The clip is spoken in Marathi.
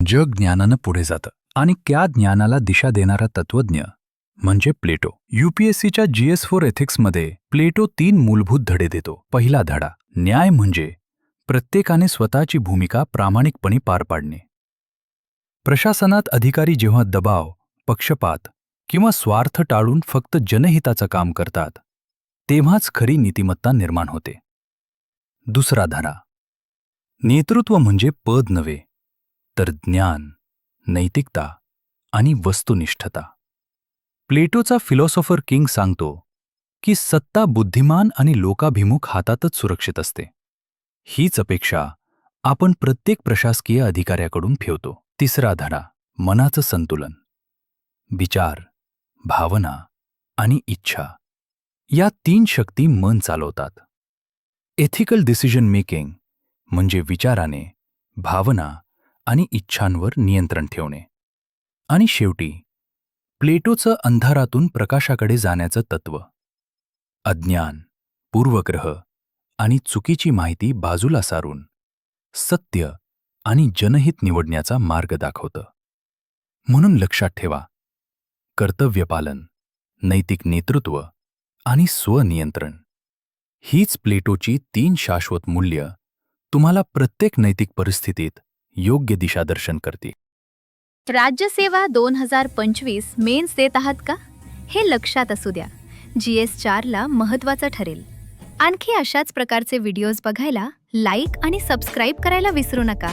जग ज्ञानानं पुढे जातं आणि त्या ज्ञानाला दिशा देणारा तत्वज्ञ म्हणजे प्लेटो. UPSCच्या GS4 एथिक्समध्ये प्लेटो 3 मूलभूत धडे देतो. पहिला धडा, न्याय म्हणजे प्रत्येकाने स्वतःची भूमिका प्रामाणिकपणे पार पाडणे. प्रशासनात अधिकारी जेव्हा दबाव, पक्षपात किंवा स्वार्थ टाळून फक्त जनहिताचं काम करतात, तेव्हाच खरी नीतिमत्ता निर्माण होते. दुसरा धडा, नेतृत्व म्हणजे पद नव्हे, तर ज्ञान, नैतिकता आणि वस्तुनिष्ठता. प्लेटोचा फिलॉसॉफर किंग सांगतो की सत्ता बुद्धिमान आणि लोकाभिमुख हातातच सुरक्षित असते. हीच अपेक्षा आपण प्रत्येक प्रशासकीय अधिकाऱ्याकडून ठेवतो. तिसरा धडा, मनाचं संतुलन. विचार, भावना आणि इच्छा या 3 शक्ती मन चालवतात. एथिकल डिसिजन मेकिंग म्हणजे विचाराने, भावना आणि इच्छांवर नियंत्रण ठेवणे. आणि शेवटी प्लेटोचं अंधारातून प्रकाशाकडे जाण्याचं तत्त्व. अज्ञान, पूर्वग्रह आणि चुकीची माहिती बाजूला सारून सत्य आणि जनहित निवडण्याचा मार्ग दाखवतं. म्हणून लक्षात ठेवा, कर्तव्यपालन, नैतिक नेतृत्व आणि स्वनियंत्रण हीच प्लेटोची 3 शाश्वत मूल्य तुम्हाला प्रत्येक नैतिक परिस्थितीत योग्य दिशादर्शन करते. राज्यसेवा 2025 मेन्स देत आहात का? हे लक्षात असू द्या. GS4ला महत्त्वाचं ठरेल. आणखी अशाच प्रकारचे व्हिडिओज बघायला लाईक आणि सबस्क्राईब करायला विसरू नका.